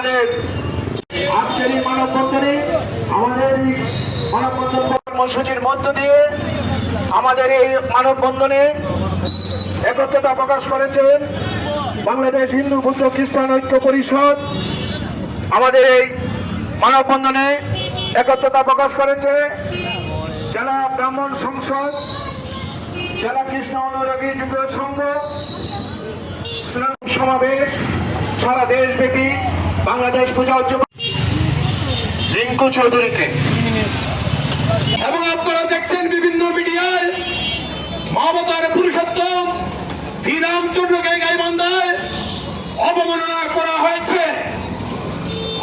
আমাদের আজকের এই মানববন্ধনে আমাদের মানববন্ধন কর্মসূচির মধ্য দিয়ে আমাদের এই মানববন্ধনে একত্রতা প্রকাশ করেছেন বাংলাদেশ হিন্দু বৌদ্ধ খ্রিস্টান ঐক্য পরিষদ। আমাদের এই মানববন্ধনে একত্রতা প্রকাশ করেছে জেলা ব্রাহ্মণ সংসদ, জেলা কৃষ্ণ অনুরাগী যুব সংঘ, সমাবেশ সারা দেশব্যাপী বাংলাদেশ পূজা উদযাপন রিঙ্কু চৌধুরীকে। এবং আপনারা দেখছেন বিভিন্ন মিডিয়ায় মহাবতার পুরুষোত্তম শ্রীরামচন্দ্রকে গাইবান্ধায় অবমাননা করা হয়েছে।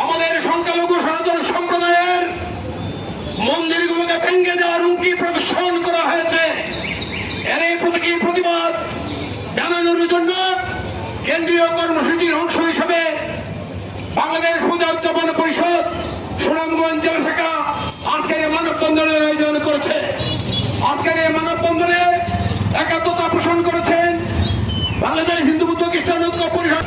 আমাদের সংখ্যালঘু সনাতন সম্প্রদায়ের মন্দিরগুলোকে ভেঙে দেওয়ার হুমকি প্রদর্শন করা হয়েছে। এর প্রতীকী প্রতিবাদ জানানোর জন্য কেন্দ্রীয় কর্মসূচির অংশ হিসেবে বাংলাদেশ পূজা উদযাপন পরিষদ সুনামগঞ্জ জেলা শাখা আজকের এই মানববন্ধনের আয়োজন করেছে। আজকের এই মানববন্ধনে একাত্মতা পোষণ করেছেন বাংলাদেশ হিন্দু বৌদ্ধ খ্রিস্টান ঐক্য পরিষদ,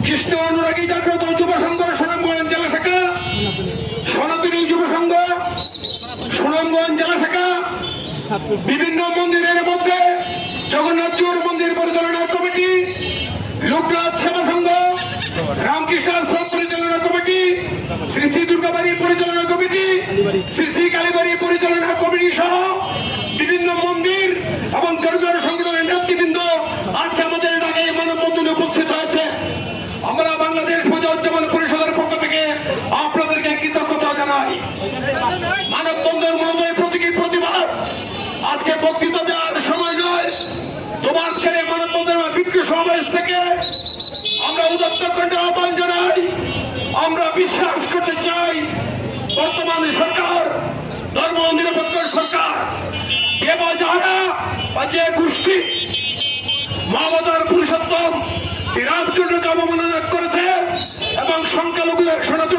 কৃষ্ণ অনুরাগী জাগ্রত যুব সংঘ সুনামগঞ্জ জেলা শাখা, সনাতনী যুব সংঘ সুনামগঞ্জ জেলা শাখা, বিভিন্ন মন্দিরের মধ্যে জগন্নাথ জিউর মন্দির পরিচালনা কমিটি, লোকনাথ সেবা সংঘ, রামকৃষ্ণ আশ্রম পরিচালনা কমিটি, শ্রী শ্রী দুর্গাবাড়ি পরিচালনা কমিটি, শ্রী শ্রী কালীবাড়ি পরিচালনা কমিটি সহ বিভিন্ন মন্দির এবং ধর্মীয় সংগঠনের নেতৃবৃন্দ আজকে আমাদের ঢাকায় মানববন্ধনে উপস্থিত হয়েছে। আমরা বাংলাদেশ পূজা উদযাপন পরিষদের পক্ষ থেকে আপনাদেরকে কৃতজ্ঞতা জানাই। মানববন্ধন মনোময় প্রতীকী প্রতিবাদ আজকে বক্তৃতা দেওয়ার সময় নয়, তবে আজকের এই মানববন্ধন বিক্ষোভ সমাবেশ থেকে আমরা উদাত্ত কণ্ঠে আহ্বান জানাই। আমরা বিশ্বাস করতে চাই বর্তমান সরকার ধর্ম নিরপেক্ষ সরকার, যে বা যারা বা যে গোষ্ঠী মহাবতার পুরুষোত্তম শ্রীরামচন্দ্রকে অবমাননা করেছে এবং সংখ্যালঘুদের সনাতন